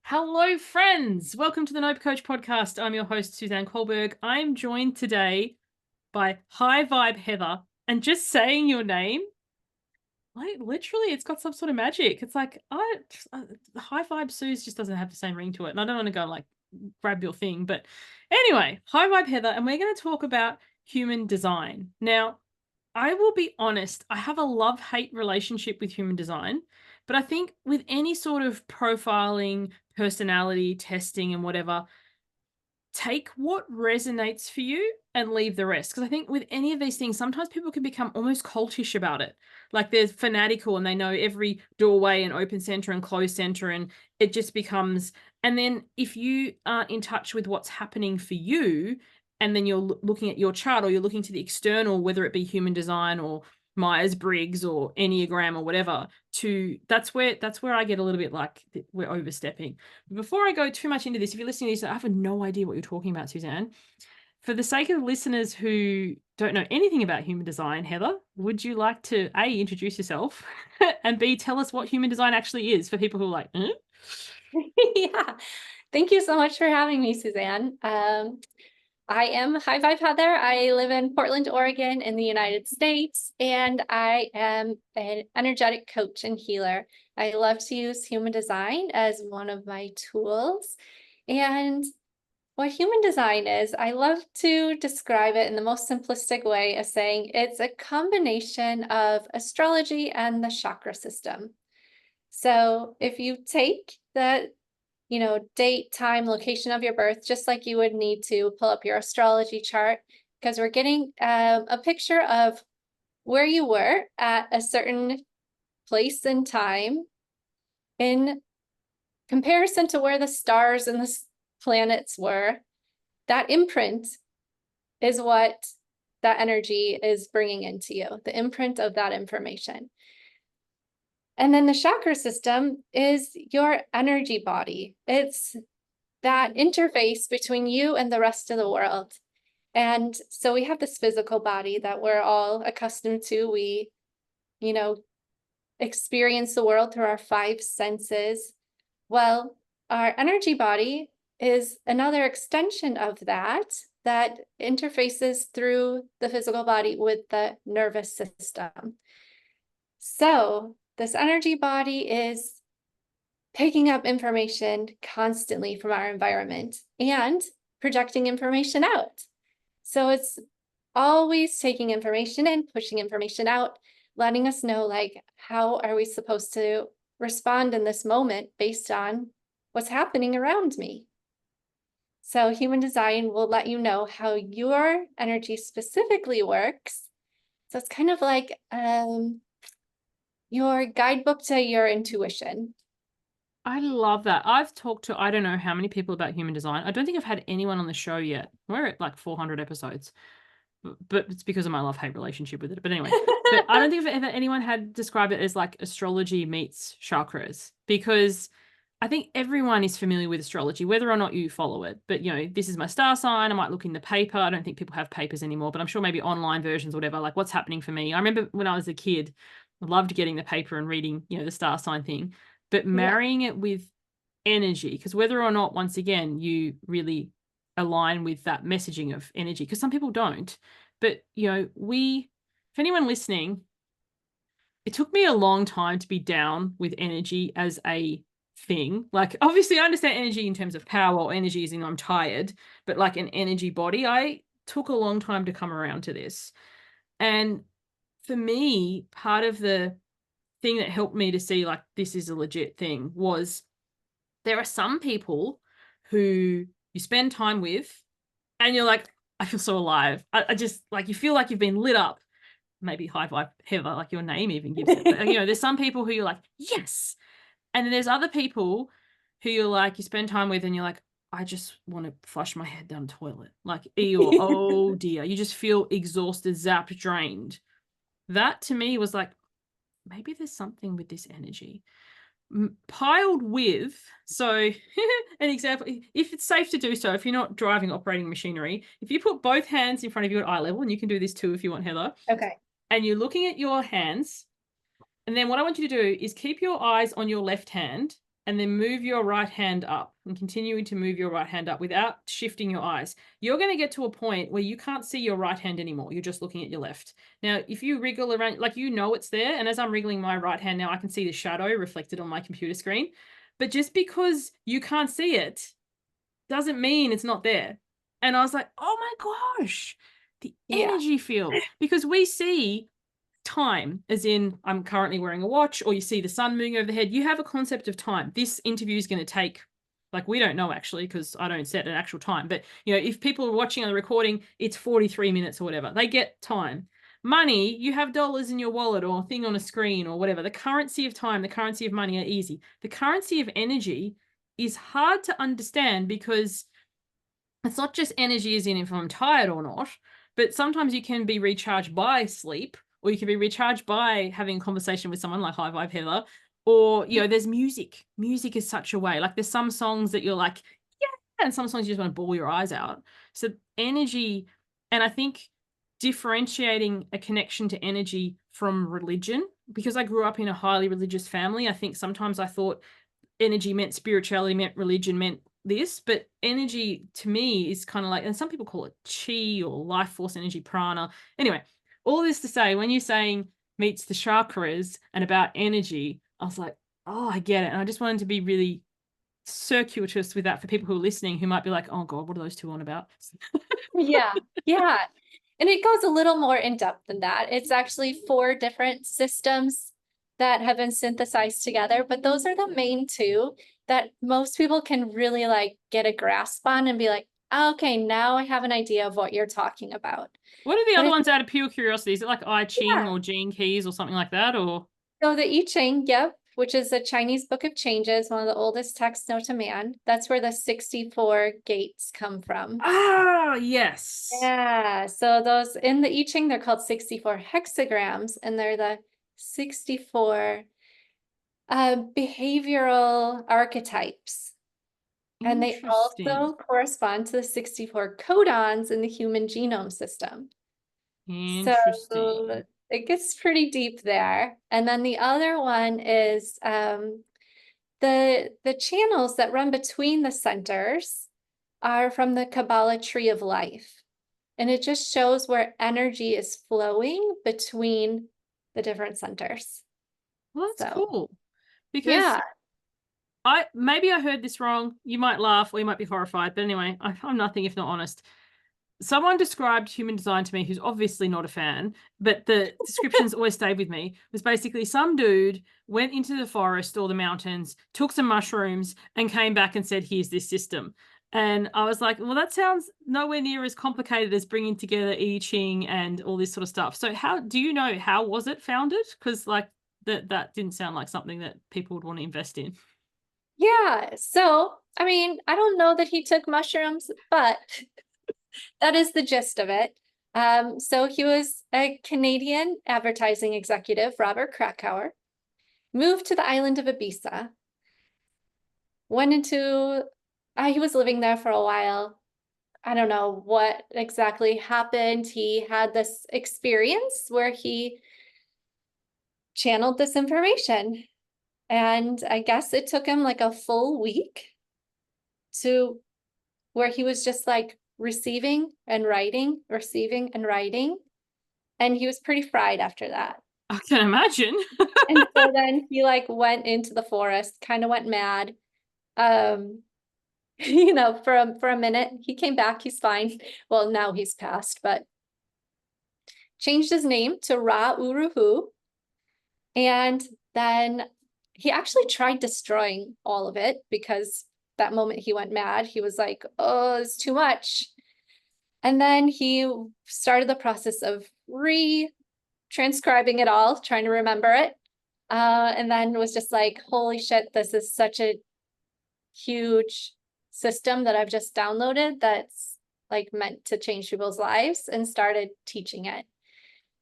Hello, friends. Welcome to the Newbie Coach podcast. I'm your host, Suzanne Kohlberg. I'm joined today by High Vibe Heather. And just saying your name, like literally, it's got some sort of magic. It's like, High Vibe Suze just doesn't have the same ring to it. And I don't want to go like grab your thing. But anyway, High Vibe Heather, and we're going to talk about human design. Now, I will be honest, I have a love-hate relationship with human design, but I think with any sort of profiling, personality testing and whatever, take what resonates for you and leave the rest. Because I think with any of these things, sometimes people can become almost cultish about it. Like they're fanatical and they know every doorway and open center and closed center, and it just becomes. And then if you aren't in touch with what's happening for you, and then you're looking at your chart or you're looking to the external, whether it be human design or Myers-Briggs or Enneagram or whatever, that's where I get a little bit like we're overstepping. Before I go too much into this, if you're listening to this, I have no idea what you're talking about, Suzanne. For the sake of listeners who don't know anything about human design, Heather, would you like to A, introduce yourself and B, tell us what human design actually is for people who are like, Yeah. Thank you so much for having me, Suzanne. I am High Vibe Heather. I live in Portland, Oregon in the United States, and I am an energetic coach and healer. I love to use human design as one of my tools. And what human design is, I love to describe it in the most simplistic way of saying it's a combination of astrology and the chakra system. So if you take the date, time, location of your birth, just like you would need to pull up your astrology chart, because we're getting a picture of where you were at a certain place and time in comparison to where the stars and the planets were. That imprint is what that energy is bringing into you, the imprint of that information. And then the chakra system is your energy body. It's that interface between you and the rest of the world. And so we have this physical body that we're all accustomed to. We, you know, experience the world through our five senses. Well, our energy body is another extension of that interfaces through the physical body with the nervous system. So this energy body is picking up information constantly from our environment and projecting information out. So it's always taking information in, pushing information out, letting us know, like, how are we supposed to respond in this moment based on what's happening around me? So human design will let you know how your energy specifically works. So it's kind of like your guidebook to your intuition. I love that. I've talked to I don't know how many people about human design. I don't think I've had anyone on the show yet. We're at like 400 episodes, but it's because of my love-hate relationship with it. But anyway, but I don't think if ever anyone had described it as like astrology meets chakras, because I think everyone is familiar with astrology, whether or not you follow it. But this is my star sign. I might look in the paper. I don't think people have papers anymore, but I'm sure maybe online versions, whatever, like what's happening for me. I remember when I was a kid, I loved getting the paper and reading, the star sign thing, but Yeah. marrying it with energy, because whether or not, once again, you really align with that messaging of energy, because some people don't. But, if anyone listening, it took me a long time to be down with energy as a thing. Like, obviously, I understand energy in terms of power, or energy as in I'm tired, but like an energy body, I took a long time to come around to this. And for me, part of the thing that helped me to see like this is a legit thing was there are some people who you spend time with and you're like, I feel so alive. I just like, you feel like you've been lit up. Maybe High Vibe Heather, like your name even gives it. But there's some people who you're like, yes. And then there's other people who you're like, you spend time with and you're like, I just want to flush my head down the toilet. Like, or oh dear. You just feel exhausted, zapped, drained. That to me was like, maybe there's something with this energy. Piled with, so an example, if it's safe to do so, if you're not driving operating machinery, if you put both hands in front of you at eye level, and you can do this too if you want, Heather. Okay. And you're looking at your hands, and then what I want you to do is keep your eyes on your left hand and then move your right hand up and continuing to move your right hand up without shifting your eyes, you're going to get to a point where you can't see your right hand anymore. You're just looking at your left. Now, if you wriggle around, like, you know it's there. And as I'm wriggling my right hand now, I can see the shadow reflected on my computer screen. But just because you can't see it doesn't mean it's not there. And I was like, oh my gosh, the energy field. Because we see time, as in I'm currently wearing a watch, or you see the sun moving over the head. You have a concept of time. This interview is going to take, like, we don't know actually, because I don't set an actual time. But, you know, if people are watching on the recording, it's 43 minutes or whatever. They get time. Money, you have dollars in your wallet or thing on a screen or whatever. The currency of time, the currency of money are easy. The currency of energy is hard to understand, because it's not just energy as in if I'm tired or not, but sometimes you can be recharged by sleep, or you can be recharged by having a conversation with someone like High Vibe Heather, or, you know, there's music. Music is such a way. Like, there's some songs that you're like, yeah, and some songs you just want to bawl your eyes out. So energy, and I think differentiating a connection to energy from religion, because I grew up in a highly religious family, I think sometimes I thought energy meant spirituality, meant religion, meant this, but energy to me is kind of like, and some people call it chi or life force energy, prana. Anyway, all this to say, when you're saying meets the chakras and about energy, I was like, oh, I get it. And I just wanted to be really circuitous with that for people who are listening, who might be like, oh God, what are those two on about? Yeah. And it goes a little more in depth than that. It's actually 4 different systems that have been synthesized together, but those are the main 2 that most people can really like get a grasp on and be like, okay, now I have an idea of what you're talking about. What are the But other ones out of pure curiosity? Is it like I Ching or Gene Keys or something like that? Or so the I Ching, yep, which is the Chinese Book of Changes, one of the oldest texts known to man. That's where the 64 gates come from. ah, yes. Yeah, so those in the I Ching, they're called 64 hexagrams, and they're the 64 behavioral archetypes. And they also correspond to the 64 codons in the human genome system. So it gets pretty deep there. And then the other one is the channels that run between the centers are from the Kabbalah tree of life. And it just shows where energy is flowing between the different centers. Well, that's cool. Because yeah. maybe I heard this wrong. You might laugh or you might be horrified. But anyway, I'm nothing if not honest. Someone described human design to me who's obviously not a fan, but the descriptions always stayed with me. It was basically some dude went into the forest or the mountains, took some mushrooms, and came back and said, here's this system. And I was like, well, that sounds nowhere near as complicated as bringing together I Ching and all this sort of stuff. So how do you know, how was it founded? Because like that didn't sound like something that people would want to invest in. Yeah. So, I mean, I don't know that he took mushrooms, but that is the gist of it. So he was a Canadian advertising executive, Robert Krakauer, moved to the island of Ibiza, went into, he was living there for a while. I don't know what exactly happened. He had this experience where he channeled this information. And I guess it took him like a full week to where he was just like receiving and writing, receiving and writing. And he was pretty fried after that. I can imagine. And so then he like went into the forest, kind of went mad. You know, for a minute, he came back, he's fine. Well, now he's passed, but changed his name to Ra Uruhu. And then he actually tried destroying all of it, because that moment he went mad, he was like, oh, it's too much. And then he started the process of transcribing it all, trying to remember it. And then was just like, holy shit, this is such a huge system that I've just downloaded that's like meant to change people's lives, and started teaching it.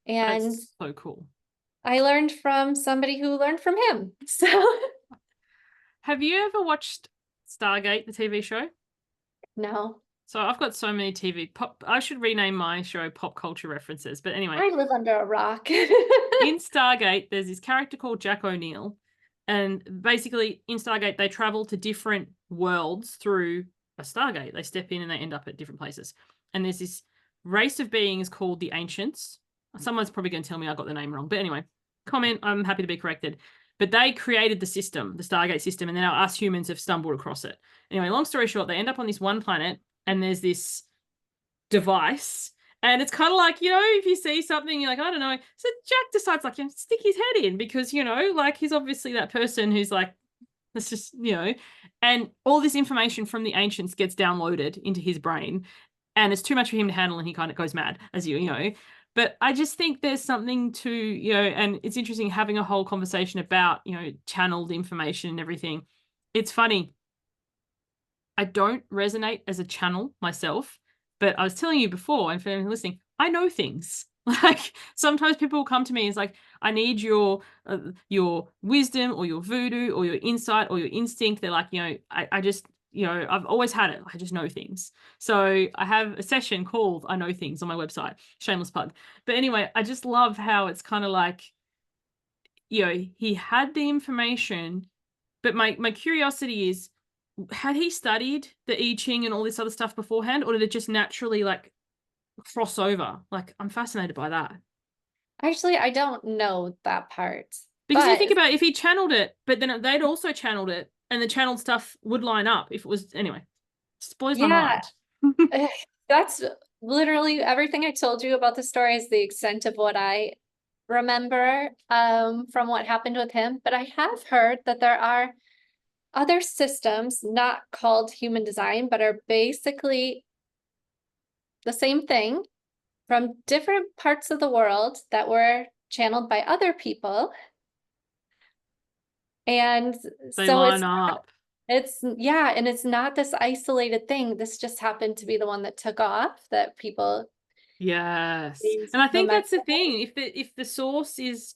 And that's so cool. I learned from somebody who learned from him. So have you ever watched Stargate, the TV show? No. So I've got so many I should rename my show Pop Culture References. But anyway. I live under a rock. In Stargate, there's this character called Jack O'Neill, And basically in Stargate, they travel to different worlds through a Stargate. They step in and they end up at different places. And there's this race of beings called the Ancients. Someone's probably going to tell me I got the name wrong. But anyway, comment, I'm happy to be corrected. But they created the system, the Stargate system, and then us humans have stumbled across it. Anyway, long story short, they end up on this one planet, and there's this device. And it's kind of like, if you see something, you're like, I don't know. So Jack decides, like, stick his head in because, like, he's obviously that person who's like, let's just, and all this information from the ancients gets downloaded into his brain. And it's too much for him to handle, and he kind of goes mad, as you know. But I just think there's something to, and it's interesting having a whole conversation about, channeled information and everything. It's funny. I don't resonate as a channel myself, but I was telling you before, and for anyone listening, I know things. Like sometimes people will come to me, it's like, I need your wisdom or your voodoo or your insight or your instinct. They're like, I just, I've always had it. I just know things. So I have a session called I Know Things on my website, shameless plug. But anyway, I just love how it's kind of like, he had the information, but my curiosity is, had he studied the I Ching and all this other stuff beforehand, or did it just naturally like cross over? Like, I'm fascinated by that. Actually, I don't know that part. Because you think about it, if he channeled it, but then they'd also channeled it, and the channeled stuff would line up if it was, anyway, just blows my mind. That's literally everything I told you about the story is the extent of what I remember from what happened with him. But I have heard that there are other systems not called human design, but are basically the same thing from different parts of the world that were channeled by other people. And They so line up. and it's not this isolated thing. This just happened to be the one that took off, that people. Yes. And I think that's the thing. If the source is,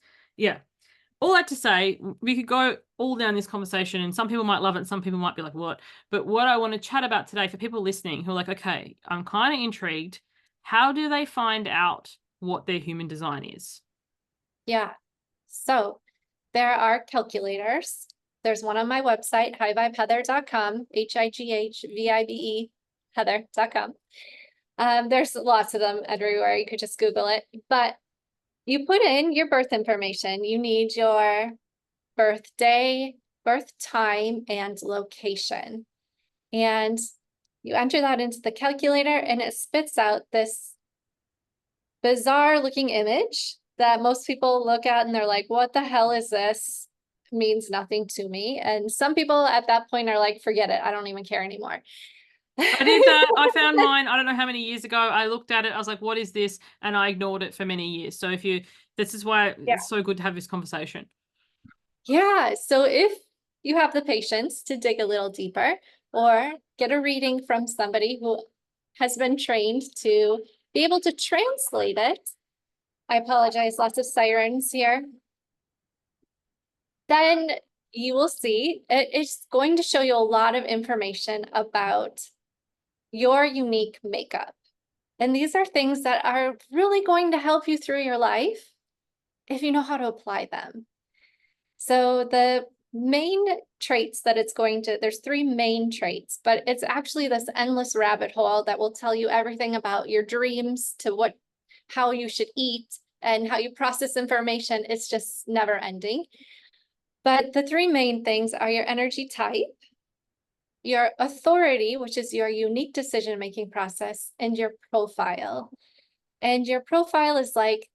all that to say, we could go all down this conversation, and some people might love it and some people might be like, what? But what I want to chat about today for people listening who are like, okay, I'm kind of intrigued. How do they find out what their human design is? Yeah. So there are calculators. There's one on my website, highvibeheather.com, HIGHVIBE Heather.com. There's lots of them everywhere. You could just Google it. But you put in your birth information. You need your birthday, birth time, and location. And you enter that into the calculator, and it spits out this bizarre looking image that most people look at and they're like, what the hell is this? It means nothing to me. And some people at that point are like, forget it. I don't even care anymore. I did that. I found mine, I don't know how many years ago. I looked at it. I was like, what is this? And I ignored it for many years. So this is why it's so good to have this conversation. Yeah. So if you have the patience to dig a little deeper or get a reading from somebody who has been trained to be able to translate it, I apologize, lots of sirens here, then you will see it's going to show you a lot of information about your unique makeup. And these are things that are really going to help you through your life if you know how to apply them. So the main traits that there's 3 main traits, but it's actually this endless rabbit hole that will tell you everything about your dreams to how you should eat and how you process information. It's just never ending. But the 3 main things are your energy type, your authority, which is your unique decision-making process, and your profile. And your profile is like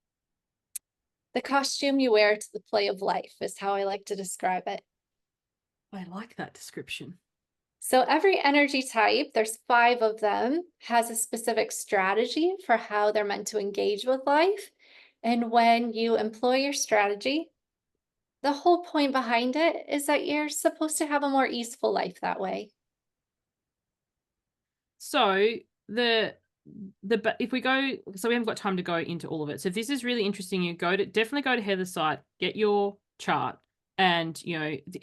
the costume you wear to the play of life, is how I like to describe it. I like that description. So every energy type, there's 5 of them, has a specific strategy for how they're meant to engage with life. And when you employ your strategy, the whole point behind it is that you're supposed to have a more easeful life that way. So if we go, so we haven't got time to go into all of it. So if this is really interesting, you definitely go to Heather's site, get your chart, and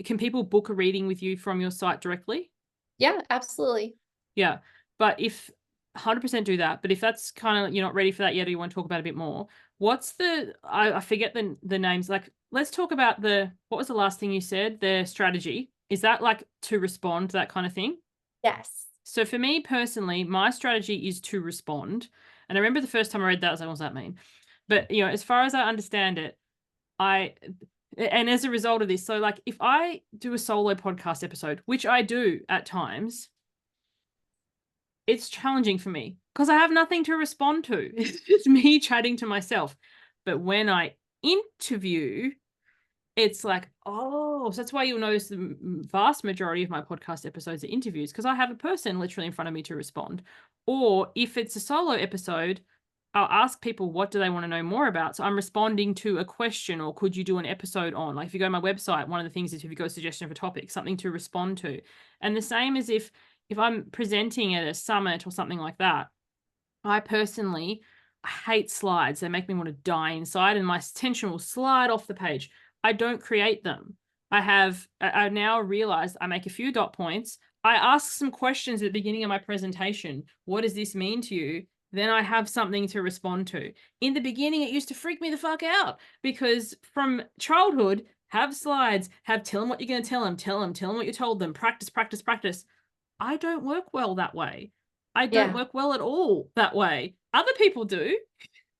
can people book a reading with you from your site directly? Yeah, absolutely. Yeah, but if 100% do that. But if that's kind of, you're not ready for that yet, or you want to talk about it a bit more, what's I forget the names, like let's talk about what was the last thing you said? The strategy. Is that like to respond, that kind of thing? Yes. So for me personally, my strategy is to respond. And I remember the first time I read that, I was like, what does that mean? But, as far as I understand it, and as a result of this, so like if I do a solo podcast episode, which I do at times, it's challenging for me because I have nothing to respond to. It's just me chatting to myself. But when I interview, it's like, oh, so that's why you'll notice the vast majority of my podcast episodes are interviews, because I have a person literally in front of me to respond. Or if it's a solo episode, I'll ask people what do they want to know more about. So I'm responding to a question, or could you do an episode on? Like if you go to my website, one of the things is if you go suggestion of a topic, something to respond to. And the same as if I'm presenting at a summit or something like that, I personally hate slides. They make me want to die inside, and my attention will slide off the page. I don't create them. I now realized I make a few dot points. I ask some questions at the beginning of my presentation. What does this mean to you? Then I have something to respond to. In the beginning, it used to freak me the fuck out because from childhood, have slides, tell them what you're going to tell them what you told them, practice, practice, practice. I don't work well that way. I don't work well at all that way. Other people do.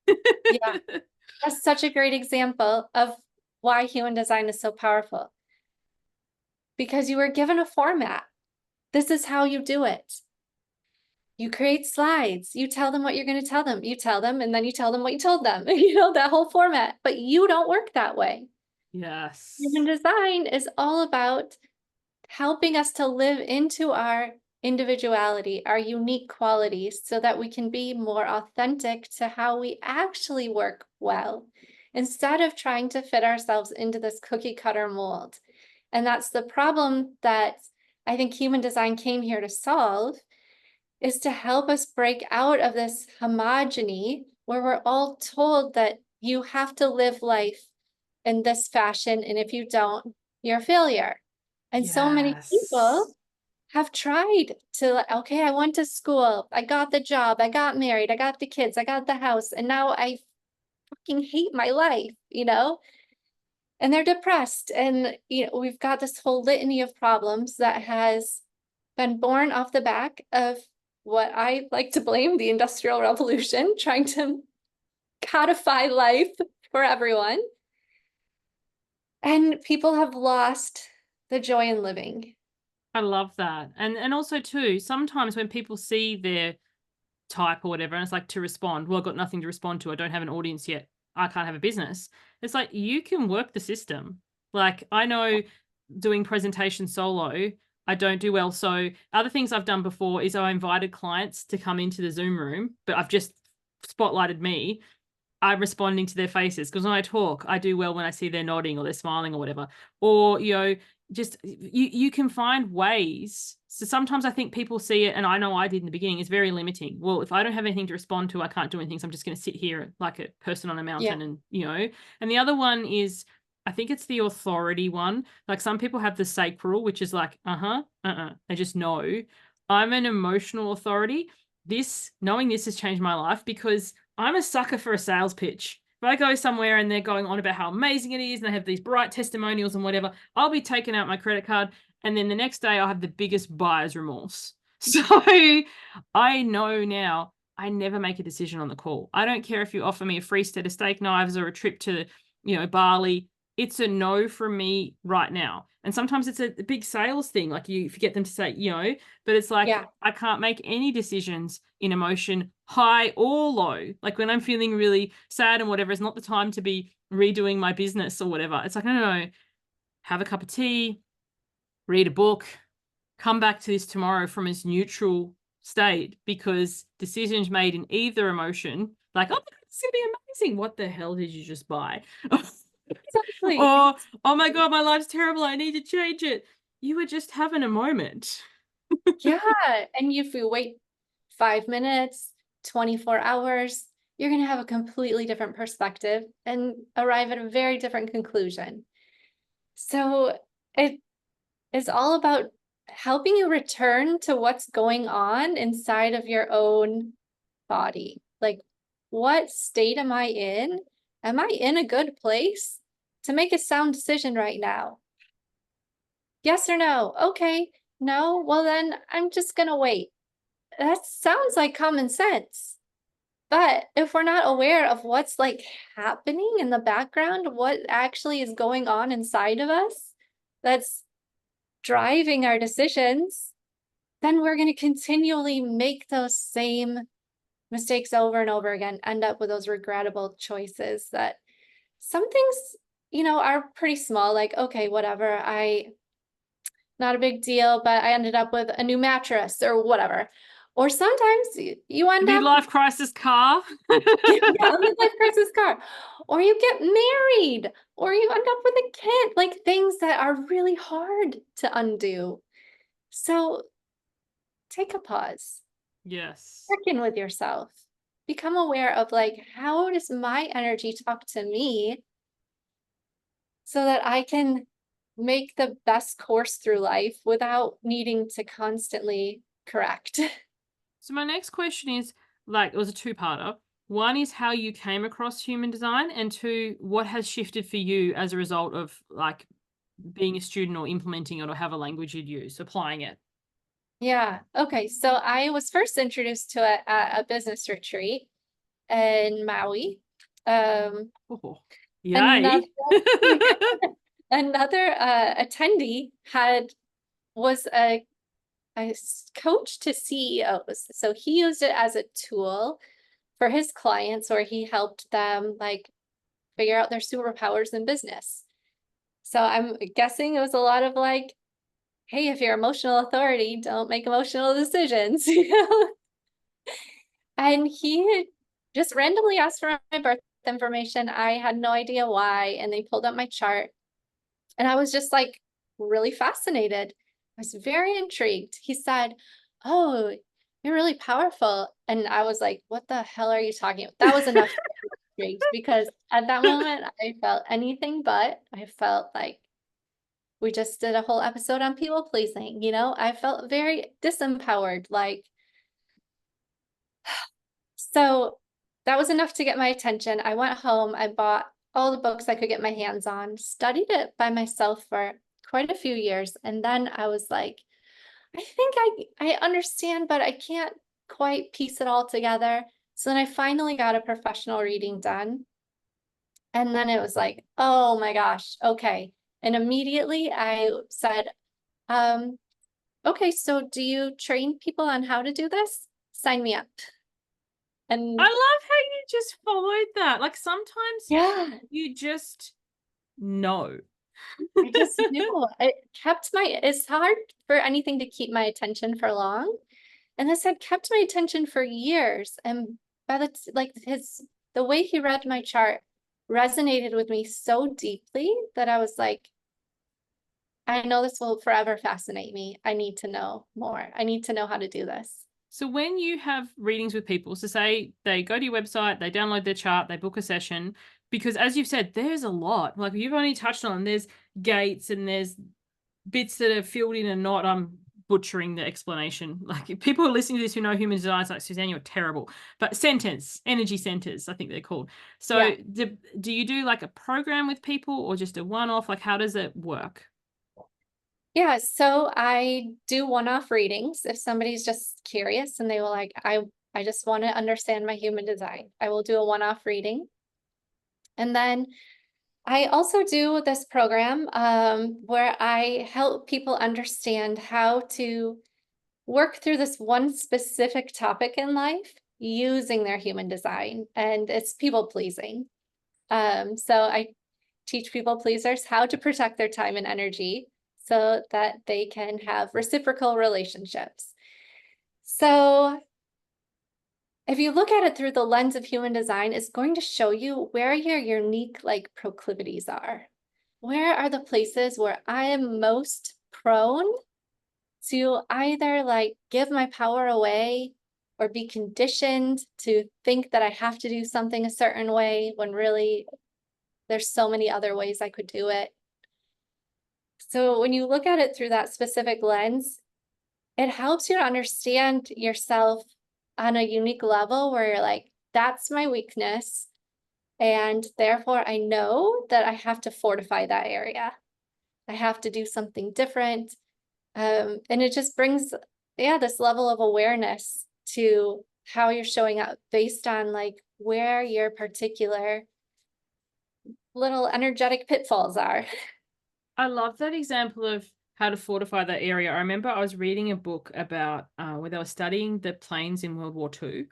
Yeah. That's such a great example of why human design is so powerful. Because you were given a format. This is how you do it. You create slides. You tell them what you're going to tell them. You tell them, and then you tell them what you told them. That whole format. But you don't work that way. Yes. Human design is all about helping us to live into our individuality, our unique qualities, so that we can be more authentic to how we actually work well, instead of trying to fit ourselves into this cookie cutter mold. And that's the problem that I think human design came here to solve, is to help us break out of this homogeny where we're all told that you have to live life in this fashion, and if you don't, you're a failure. And so many people have tried to, okay, I went to school, I got the job, I got married, I got the kids, I got the house, and now I fucking hate my life, and they're depressed. And, we've got this whole litany of problems that has been born off the back of what I like to blame the Industrial Revolution, trying to codify life for everyone. And people have lost the joy in living. I love that. And also too, sometimes when people see their type or whatever, and it's like to respond, well, I've got nothing to respond to. I don't have an audience yet. I can't have a business. It's like, you can work the system. Like I know doing presentation solo, I don't do well. So other things I've done before is I invited clients to come into the Zoom room, but I've just spotlighted me. I'm responding to their faces, because when I talk, I do well when I see they're nodding or they're smiling or whatever. Or, just you can find ways. So sometimes I think people see it, and I know I did in the beginning, it's very limiting. Well, if I don't have anything to respond to, I can't do anything. So I'm just going to sit here like a person on a mountain. And, and the other one is, I think it's the authority one. Like some people have the sacral, which is like, they just know. I'm an emotional authority. Knowing this has changed my life, because I'm a sucker for a sales pitch. If I go somewhere and they're going on about how amazing it is and they have these bright testimonials and whatever, I'll be taking out my credit card, and then the next day I'll have the biggest buyer's remorse. So I know now I never make a decision on the call. I don't care if you offer me a free set of steak knives or a trip to, Bali. It's a no from me right now. And sometimes it's a big sales thing. Like you forget them to say, but it's like, I can't make any decisions in emotion, high or low. Like when I'm feeling really sad and whatever, it's not the time to be redoing my business or whatever. It's like, no, have a cup of tea, read a book, come back to this tomorrow from its neutral state, because decisions made in either emotion, like, oh, it's going to be amazing. What the hell did you just buy? Exactly. Or, oh my God, my life's terrible, I need to change it. You were just having a moment. Yeah. And if you wait 5 minutes, 24 hours, you're going to have a completely different perspective and arrive at a very different conclusion. So it is all about helping you return to what's going on inside of your own body. Like, what state am I in? Am I in a good place? to make a sound decision right now? Yes or no? Okay. No. Well, then I'm just going to wait. That sounds like common sense. But if we're not aware of what's like happening in the background, what actually is going on inside of us that's driving our decisions, then we're going to continually make those same mistakes over and over again, end up with those regrettable choices that some things, are pretty small, like, okay, whatever, not a big deal, but I ended up with a new mattress or whatever. Or sometimes you end up Midlife crisis car. yeah, a midlife crisis car, or you get married, or you end up with a kid, like things that are really hard to undo. So take a pause, Yes. check in with yourself, become aware of like, how does my energy talk to me so that I can make the best course through life without needing to constantly correct. So my next question is, like, it was a two-parter. One is how you came across human design, and two, what has shifted for you as a result of like being a student or implementing it or have a language you'd use, applying it. Yeah. Okay. So I was first introduced to it at a business retreat in Maui. Oh, Another yay. another attendee was a coach to CEOs. So he used it as a tool for his clients where he helped them like figure out their superpowers in business. So I'm guessing it was a lot of like, hey, if you're emotional authority, don't make emotional decisions. And he just randomly asked for my birth information. I had no idea why. And they pulled up my chart. And I was just like really fascinated. I was very intrigued. He said, oh, you're really powerful. And I was like, what the hell are you talking about? That was enough to get me intrigued because at that moment I felt anything but. I felt like we just did a whole episode on people pleasing, I felt very disempowered. Like, so that was enough to get my attention. I went home, I bought all the books I could get my hands on, studied it by myself for quite a few years. And then I was like, I think I understand, but I can't quite piece it all together. So then I finally got a professional reading done. And then it was like, oh my gosh, okay. And immediately I said, okay, so do you train people on how to do this? Sign me up. I And love how you just followed that. Like sometimes yeah, you just know. I just knew it's hard for anything to keep my attention for long. And this had kept my attention for years. And by the way he read my chart resonated with me so deeply that I was like, I know this will forever fascinate me. I need to know more. I need to know how to do this. So when you have readings with people, so say they go to your website, they download their chart, they book a session, because as you've said, there's a lot. Like you've only touched on, there's gates and there's bits that are filled in and not. I'm butchering the explanation. Like if people are listening to this who know human design, it's like, Suzanne, you're terrible. But energy centers, I think they're called. So Yeah. do you do like a program with people or just a one-off? Like how does it work? Yeah, so I do one-off readings. If somebody's just curious and they will like, I just want to understand my human design, I will do a one-off reading. And then I also do this program where I help people understand how to work through this one specific topic in life using their human design, and it's people pleasing. So I teach people pleasers how to protect their time and energy so that they can have reciprocal relationships. So if you look at it through the lens of human design, it's going to show you where your unique like proclivities are. Where are the places where I am most prone to either like give my power away or be conditioned to think that I have to do something a certain way when really there's so many other ways I could do it. So when you look at it through that specific lens, it helps you to understand yourself on a unique level where you're like, that's my weakness. And therefore, I know that I have to fortify that area. I have to do something different. And it just brings, yeah, this level of awareness to how you're showing up based on like where your particular little energetic pitfalls are. I love that example of how to fortify that area. I remember I was reading a book about where they were studying the planes in World War II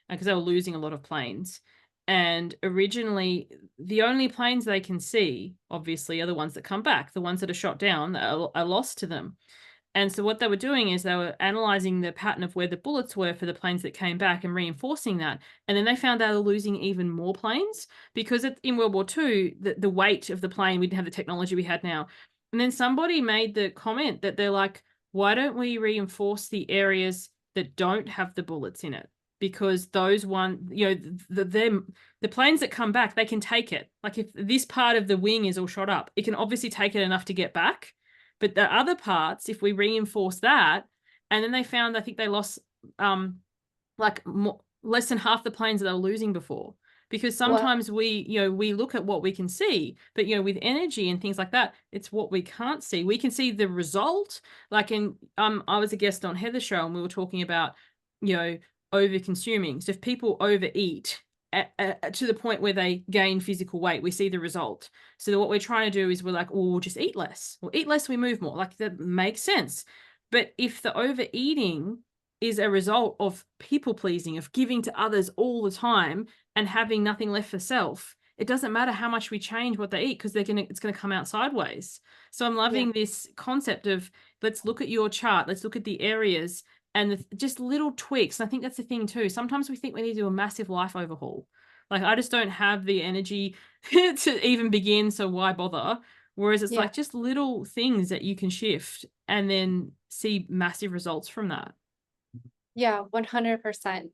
because they were losing a lot of planes. And originally, the only planes they can see, obviously, are the ones that come back. The ones that are shot down are lost to them. And so what they were doing is they were analyzing the pattern of where the bullets were for the planes that came back and reinforcing that. And then they found they were losing even more planes because in World War II, the weight of the plane, we didn't have the technology we had now. And then somebody made the comment that they're like, why don't we reinforce the areas that don't have the bullets in it? Because those the planes that come back, they can take it. Like if this part of the wing is all shot up, it can obviously take it enough to get back. But the other parts, if we reinforce that, and then they found, I think they lost less than half the planes that they were losing before. Because Well, sometimes we look at what we can see, but with energy and things like that, it's what we can't see. We can see the result. Like I was a guest on Heather's show and we were talking about, over consuming. So if people overeat to the point where they gain physical weight, we see the result. So what we're trying to do is we're like, oh, we'll just eat less. We'll eat less, we move more. Like that makes sense. But if the overeating is a result of people pleasing, of giving to others all the time and having nothing left for self, it doesn't matter how much we change what they eat because it's going to come out sideways. So I'm yeah, loving this concept of let's look at your chart, let's look at the areas and just little tweaks. And I think that's the thing too. Sometimes we think we need to do a massive life overhaul. Like I just don't have the energy to even begin, so why bother? Whereas it's yeah, like just little things that you can shift and then see massive results from that. yeah, 100%.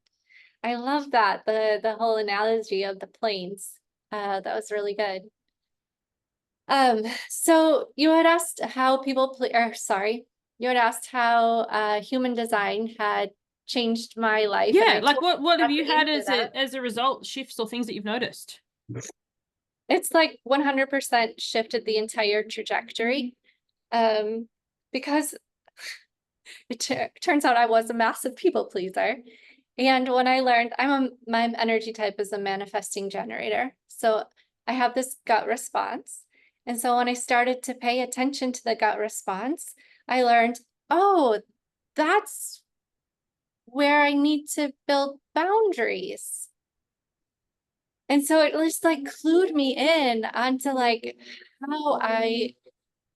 I love that, the whole analogy of the planes. That was really good. So you had asked how you had asked how human design had changed my life, and Yeah, I like totally what have got you to had answer as that. a result, shifts or things that you've noticed? It's like 100% shifted the entire trajectory. Um, because turns out I was a massive people pleaser. And when I learned, my energy type is a manifesting generator. So I have this gut response. And so when I started to pay attention to the gut response, I learned, oh, that's where I need to build boundaries. And so it just like clued me in onto like how I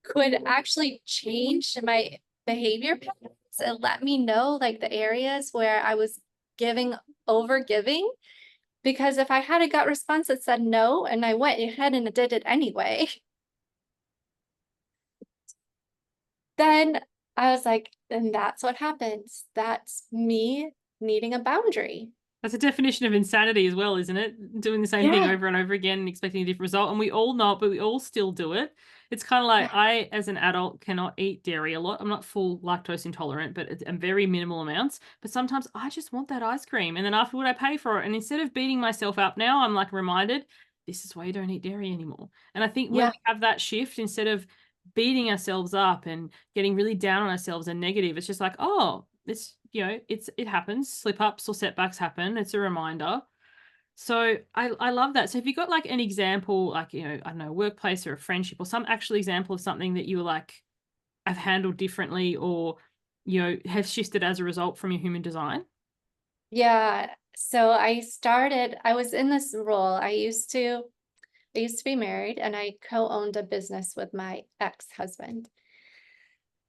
could actually change my behavior patterns and let me know like the areas where I was over giving. Because if I had a gut response that said no and I went ahead and did it anyway, then I was like, and that's what happens. That's me needing a boundary. That's a definition of insanity as well, isn't it? Doing the same thing Yeah. over and over again and expecting a different result. And we all know it, but we all still do it. It's kind of like Yeah. I, as an adult, cannot eat dairy a lot. I'm not full lactose intolerant, but it's very minimal amounts. But sometimes I just want that ice cream. And then afterward, I pay for it. And instead of beating myself up now, I'm like reminded, this is why you don't eat dairy anymore. And I think when Yeah. we have that shift, instead of beating ourselves up and getting really down on ourselves and negative, it's just like, oh, it happens. Slip ups or setbacks happen. It's a reminder. So I love that. So have you got like an example, like, I don't know, workplace or a friendship or some actual example of something that you were like, I've handled differently or, have shifted as a result from your human design? Yeah. So I was in this role. I used to be married and I co-owned a business with my ex-husband.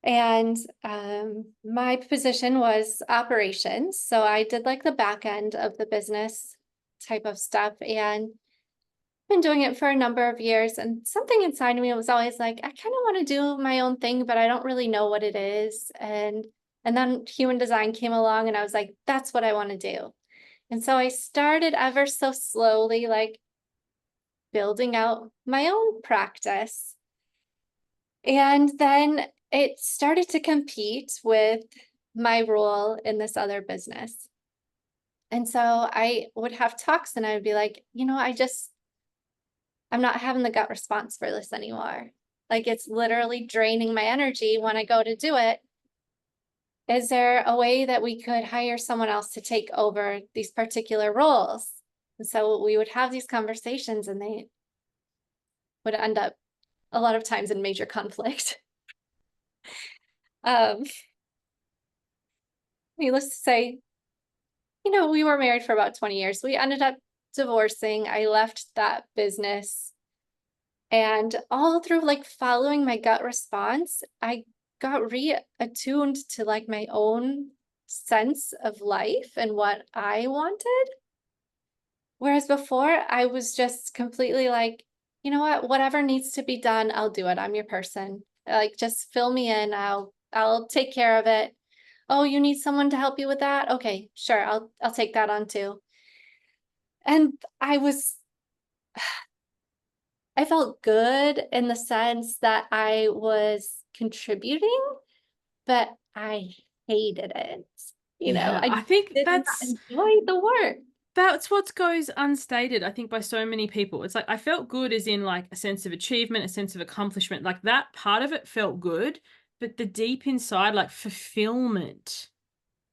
And my position was operations. So I did like the back end of the business type of stuff and been doing it for a number of years. And something inside of me was always like, I kind of want to do my own thing, but I don't really know what it is. And then human design came along and I was like, that's what I want to do. And so I started ever so slowly, like building out my own practice. And then it started to compete with my role in this other business. And so I would have talks and I would be like, I'm not having the gut response for this anymore. Like, it's literally draining my energy when I go to do it. Is there a way that we could hire someone else to take over these particular roles? And so we would have these conversations, and they would end up a lot of times in major conflict. Um, Needless to say, we were married for about 20 years. We ended up divorcing. I left that business. And all through like following my gut response, I got reattuned to like my own sense of life and what I wanted. Whereas before, I was just completely like, you know what, whatever needs to be done, I'll do it. I'm your person. Like, just fill me in. I'll take care of it. Oh, you need someone to help you with that? Okay, sure. I'll take that on too. And I felt good in the sense that I was contributing, but I hated it. Yeah, I I think did not enjoy the work. that's what goes unstated, I think, by so many people. It's like I felt good as in like a sense of achievement, a sense of accomplishment. Like that part of it felt good, but the deep inside, like fulfillment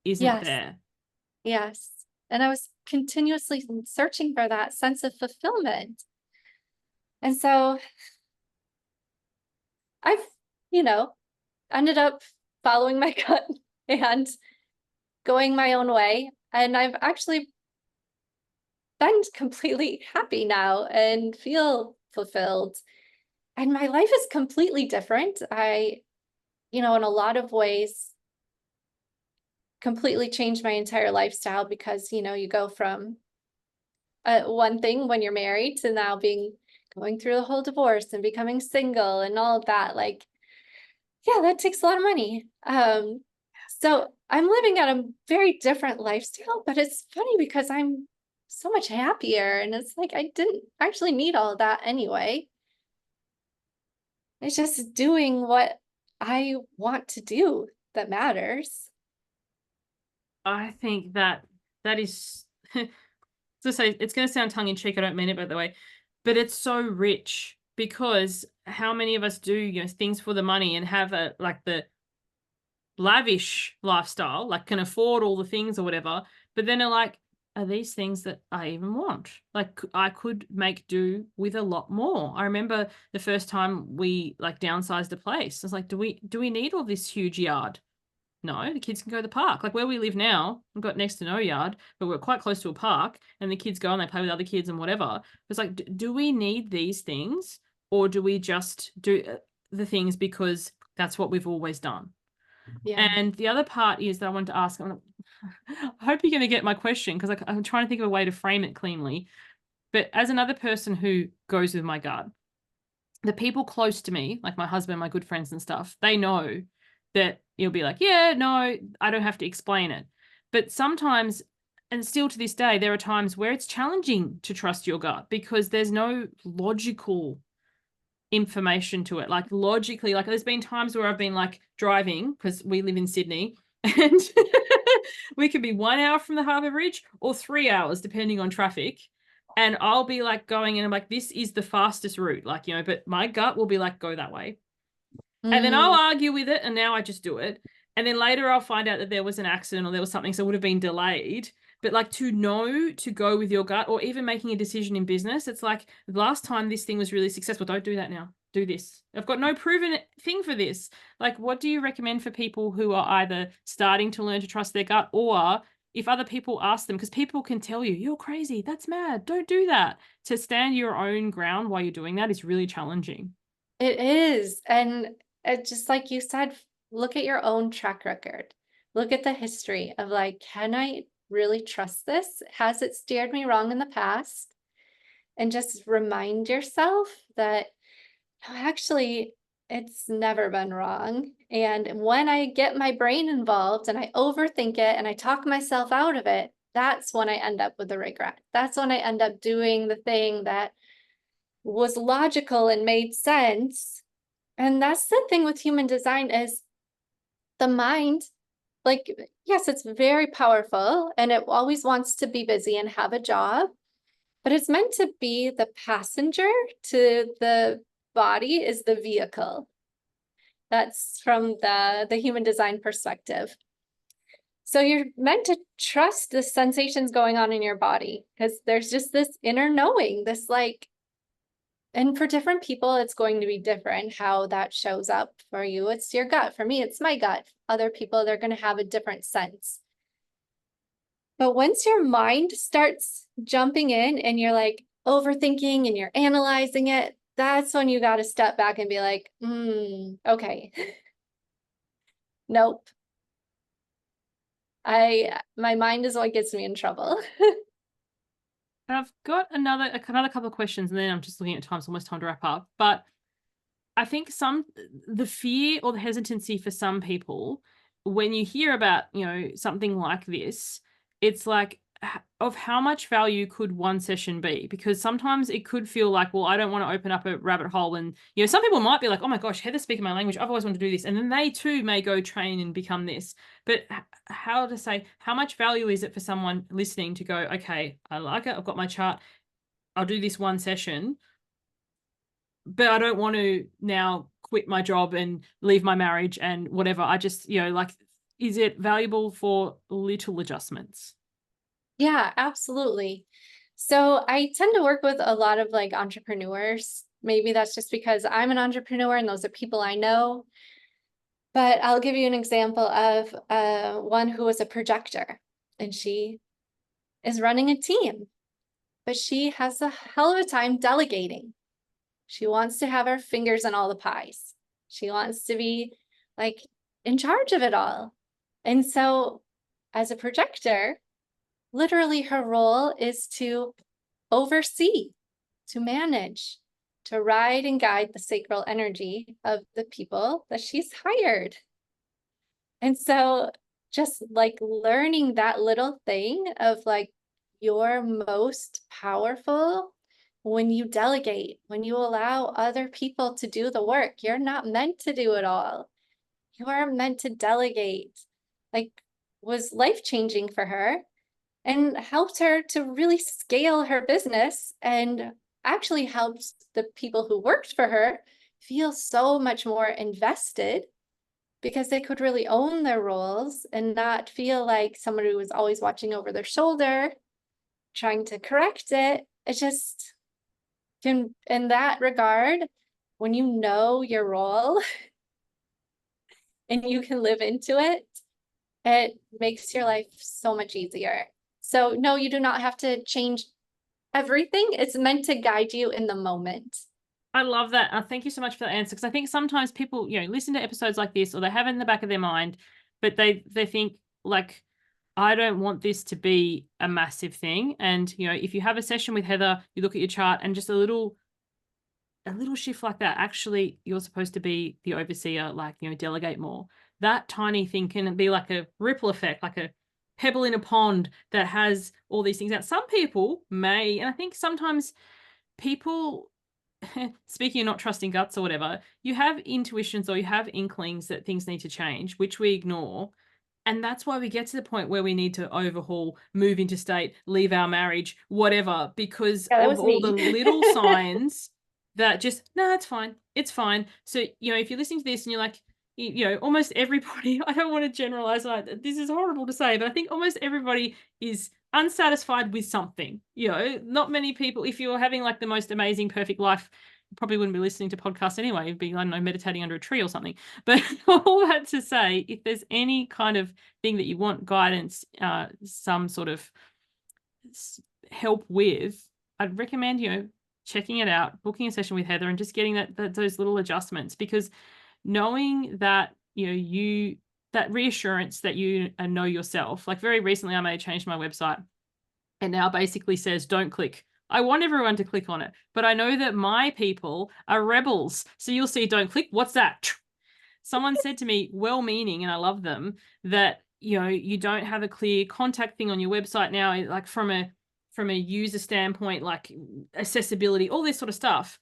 isn't Yes, there. yes. And I was continuously searching for that sense of fulfillment. And so I've, you know, ended up following my gut and going my own way. And I've actually been completely happy now and feel fulfilled. And my life is completely different. In a lot of ways, completely changed my entire lifestyle because, you go from one thing when you're married to now going through the whole divorce and becoming single and all of that. Like, yeah, that takes a lot of money. So I'm living at a very different lifestyle, but it's funny because I'm so much happier. And it's like I didn't actually need all of that anyway. It's just doing what I want to do that matters. I think that is to say it's going to sound tongue in cheek. I don't mean it by the way, but it's so rich because how many of us do things for the money and have a like the lavish lifestyle, like can afford all the things or whatever, but then are like, are these things that I even want? Like I could make do with a lot more. I remember the first time we like downsized a place. I was like, do we need all this huge yard? No, the kids can go to the park. Like where we live now, we've got next to no yard, but we're quite close to a park, and the kids go and they play with other kids and whatever. It's like, do we need these things, or do we just do the things because that's what we've always done? Yeah. And the other part is that I wanted to ask, I hope you're going to get my question because I'm trying to think of a way to frame it cleanly. But as another person who goes with my gut, the people close to me, like my husband, my good friends and stuff, they know that you'll be like, yeah, no, I don't have to explain it. But sometimes, and still to this day, there are times where it's challenging to trust your gut because there's no logical information to it. Like logically, like there's been times where I've been like driving because we live in Sydney and we could be 1 hour from the Harbour Bridge or 3 hours depending on traffic. And I'll be like going and I'm like, this is the fastest route. Like, but my gut will be like, go that way. And then I'll Mm, argue with it and now I just do it. And then later I'll find out that there was an accident or there was something, so it would have been delayed. But like to know to go with your gut or even making a decision in business, it's like the last time this thing was really successful, don't do that now. Do this. I've got no proven thing for this. Like, what do you recommend for people who are either starting to learn to trust their gut or if other people ask them, because people can tell you, you're crazy, that's mad, don't do that. To stand your own ground while you're doing that is really challenging. it is. And just like you said, look at your own track record. Look at the history of like, can I really trust this? Has it steered me wrong in the past? And just remind yourself that no, actually, it's never been wrong. And when I get my brain involved and I overthink it and I talk myself out of it, that's when I end up with the regret. That's when I end up doing the thing that was logical and made sense. And that's the thing with human design is the mind, like, yes, it's very powerful and it always wants to be busy and have a job. but it's meant to be the passenger to the body is the vehicle. That's from the human design perspective. So you're meant to trust the sensations going on in your body, because there's just this inner knowing, this like, and for different people, it's going to be different how that shows up for you. It's your gut. For me, it's my gut. Other people, they're going to have a different sense. But once your mind starts jumping in and you're like overthinking and you're analyzing it, that's when you got to step back and be like, okay, nope. My mind is what gets me in trouble. I've got another couple of questions, and then I'm just looking at time. It's almost time to wrap up. But I think the fear or the hesitancy for some people, when you hear about, something like this, it's like, of how much value could one session be? Because sometimes it could feel like, well, I don't want to open up a rabbit hole. And, some people might be like, oh my gosh, Heather's speaking my language. I've always wanted to do this. And then they too may go train and become this. But how to say, how much value is it for someone listening to go, okay, I like it. I've got my chart. I'll do this one session, but I don't want to now quit my job and leave my marriage and whatever. I just, is it valuable for little adjustments? Yeah, absolutely. So I tend to work with a lot of like entrepreneurs. Maybe that's just because I'm an entrepreneur and those are people I know. But I'll give you an example of one who was a projector, and she is running a team, but she has a hell of a time delegating. She wants to have her fingers in all the pies. She wants to be like in charge of it all. And so as a projector, literally her role is to oversee, to manage, to ride and guide the sacral energy of the people that she's hired. And so just like learning that little thing of like, you're most powerful when you delegate, when you allow other people to do the work. You're not meant to do it all. You are meant to delegate. Like, was life-changing for her and helped her to really scale her business, and actually helped the people who worked for her feel so much more invested, because they could really own their roles and not feel like somebody who was always watching over their shoulder, trying to correct it. It just can, in that regard, when you know your role and you can live into it, it makes your life so much easier. So no, you do not have to change everything. It's meant to guide you in the moment. I love that. Thank you so much for that answer. Because I think sometimes people, listen to episodes like this, or they have it in the back of their mind, but they think like, I don't want this to be a massive thing. And, if you have a session with Heather, you look at your chart and just a little shift like that, actually, you're supposed to be the overseer, like, delegate more. That tiny thing can be like a ripple effect, like a pebble in a pond that has all these things out. Some people may, and I think sometimes people, speaking of not trusting guts or whatever, you have intuitions or you have inklings that things need to change, which we ignore. And that's why we get to the point where we need to overhaul, move interstate, leave our marriage, whatever, because of all the little signs that just, no, it's fine. It's fine. So, if you're listening to this and you're like, almost everybody, I don't want to generalize, this is horrible to say, but I think almost everybody is unsatisfied with something. Not many people, if you're having like the most amazing, perfect life, you probably wouldn't be listening to podcasts anyway. You'd be, I don't know, meditating under a tree or something. But all that to say, if there's any kind of thing that you want guidance, some sort of help with, I'd recommend, checking it out, booking a session with Heather, and just getting those little adjustments, because knowing that, that reassurance that you know yourself. Like very recently I may have changed my website and now basically says, don't click. I want everyone to click on it, but I know that my people are rebels. So you'll see, don't click. What's that? Someone said to me, well-meaning, and I love them, that, you don't have a clear contact thing on your website now, like from a user standpoint, like accessibility, all this sort of stuff.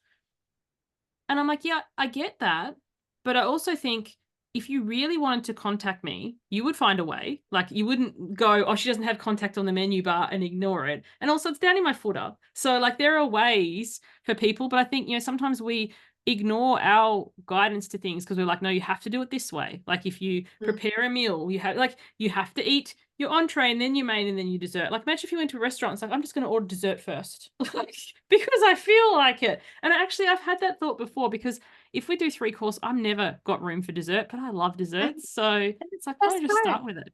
And I'm like, yeah, I get that. But I also think if you really wanted to contact me, you would find a way. Like, you wouldn't go, oh, she doesn't have contact on the menu bar, and ignore it. And also, it's down in my footer. So, like, there are ways for people, but I think, sometimes we ignore our guidance to things because we're like, no, you have to do it this way. Like, if you prepare a meal, you have to eat your entree and then your main and then your dessert. Like, imagine if you went to a restaurant, it's like, I'm just going to order dessert first, like, because I feel like it. And actually, I've had that thought before, because if we do 3 course, I've never got room for dessert, but I love desserts. So it's like, why That's don't I just fine. start with it?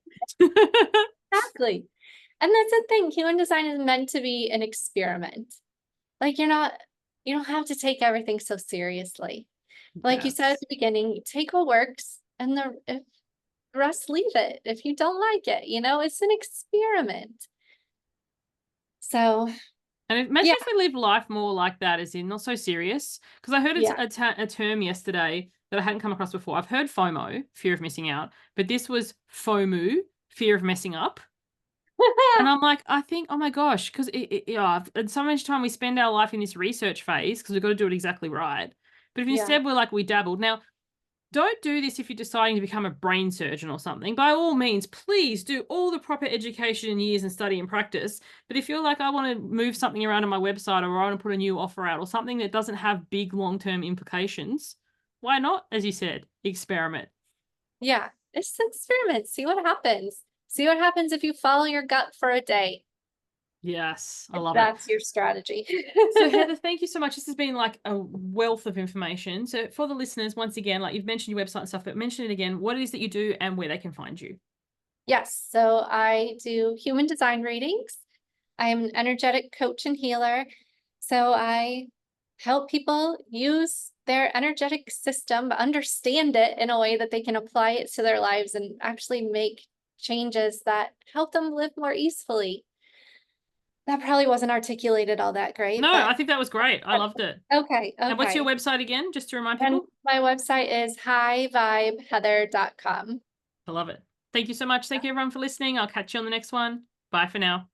Exactly. And that's the thing. Human design is meant to be an experiment. Like, you don't have to take everything so seriously. Like you said at Yes. the beginning, take what works and if the rest, leave it. If you don't like it, it's an experiment. So And imagine yeah, if we live life more like that, as in not so serious. Because I heard yeah. a term yesterday that I hadn't come across before. I've heard FOMO, fear of missing out, but this was FOMU, fear of messing up. And I'm like, I think, oh my gosh, because and so much time we spend our life in this research phase because we've got to do it exactly right. But if Yeah. instead we're like, we dabbled. Now, don't do this if you're deciding to become a brain surgeon or something. By all means, please do all the proper education and years and study and practice. But if you're like, I want to move something around on my website, or I want to put a new offer out, or something that doesn't have big long-term implications, why not, as you said, experiment? Yeah. It's an experiment. See what happens. See what happens if you follow your gut for a day. Yes, I If love it. that's your strategy. So Heather, thank you so much. This has been like a wealth of information. So for the listeners, once again, like, you've mentioned your website and stuff, but mention it again, what it is that you do and where they can find you. Yes. So I do human design readings. I am an energetic coach and healer. So I help people use their energetic system, understand it in a way that they can apply it to their lives and actually make changes that help them live more easily. That probably wasn't articulated all that great, No, but I think that was great. I loved it. okay, And what's your okay. website again, just to remind And people? my website is highvibeheather.com. I love it. Thank you so much. Thank you, everyone, for listening. I'll catch you on the next one. Bye for now.